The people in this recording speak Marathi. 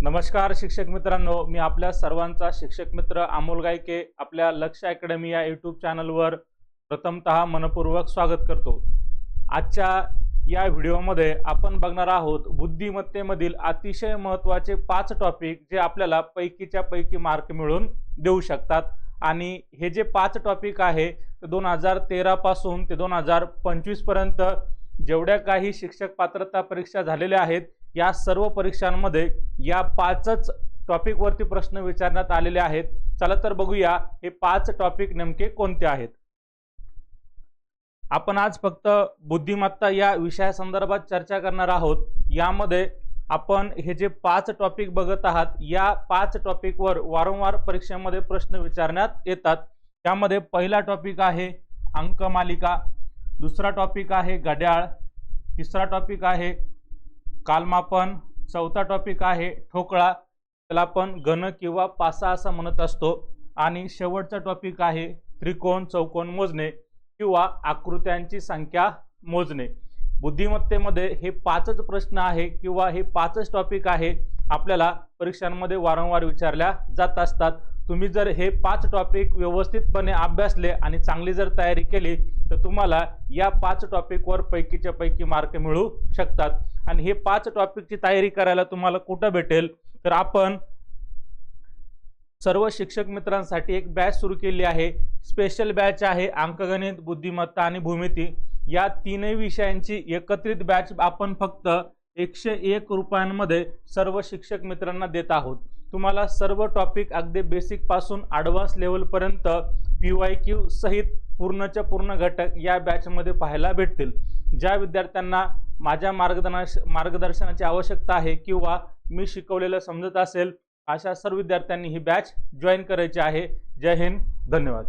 नमस्कार शिक्षक मित्रांनो, मी आपल्या सर्वांचा शिक्षक मित्र अमोल गायके आपल्या लक्ष अकॅडमी या यूट्यूब चॅनलवर प्रथमतः मनपूर्वक स्वागत करतो। आजच्या या व्हिडिओमध्ये आपण बघणार आहोत बुद्धिमत्तेमधील अतिशय महत्त्वाचे 5 टॉपिक जे आपल्याला पैकीच्या पैकी मार्क मिळवून देऊ शकतात। आणि हे जे 5 टॉपिक आहे 2013 पासून ते 2025 पर्यंत जेवढ्या काही शिक्षक पात्रता परीक्षा झालेल्या आहेत या सर्व परीक्षांमध्ये या 5च टॉपिक वरती प्रश्न विचारण्यात आलेले आहेत। चला तर बघूया हे 5 टॉपिक नेमके कोणते आहेत। आपण आज फक्त बुद्धिमत्ता या विषयासंदर्भात चर्चा करणार आहोत। यामध्ये आपण हे जे 5 टॉपिक बघत आहात या 5 टॉपिकवर वारंवार परीक्षेमध्ये प्रश्न विचारण्यात येतात। त्यामध्ये पहिला टॉपिक आहे अंकमालिका, दुसरा टॉपिक आहे घड्याळ, तिसरा टॉपिक आहे कालमापन, चौथा टॉपिक आहे ठोकळा, त्याला आपण घन किंवा पासा असं म्हणत असतो, आणि शेवटचा टॉपिक आहे त्रिकोण चौकोन मोजणे किंवा आकृत्यांची संख्या मोजणे। बुद्धिमत्तेमध्ये हे 5च प्रश्न आहे किंवा हे 5च टॉपिक आहे आपल्याला परीक्षांमध्ये वारंवार विचारल्या जात असतात। तुम्ही जर हे 5 टॉपिक व्यवस्थितपणे अभ्यासले आणि चांगली जर तयारी केली तर तुम्हाला या 5 टॉपिकवर पैकीच्या पैकी मार्क मिळू शकतात। आणि हे 5 टॉपिकची तयारी करायला तुम्हाला कुठे भेटेल तर आपण सर्व शिक्षक मित्रांसाठी एक बॅच सुरू केली आहे। स्पेशल बॅच आहे अंकगणित, बुद्धिमत्ता आणि भूमिती या तीनही विषयांची एकत्रित बॅच आपण फक्त 101 रुपयांमध्ये सर्व शिक्षक मित्रांना देत आहोत। तुम्हाला सर्व टॉपिक अगदी बेसिक पासून ॲडव्हान्स लेवल पर्यंत PYQ सहित पूर्णच्या पूर्ण घटक या बॅच मध्ये पाहायला भेटतील। ज्या विद्यार्थ्यांना माझ्या मार्गदर्शनाची आवश्यकता आहे किंवा मी शिकवलेलं समजत असेल अशा सर्व विद्यार्थ्यांनी ही बॅच जॉईन करायची आहे। जय हिंद, धन्यवाद।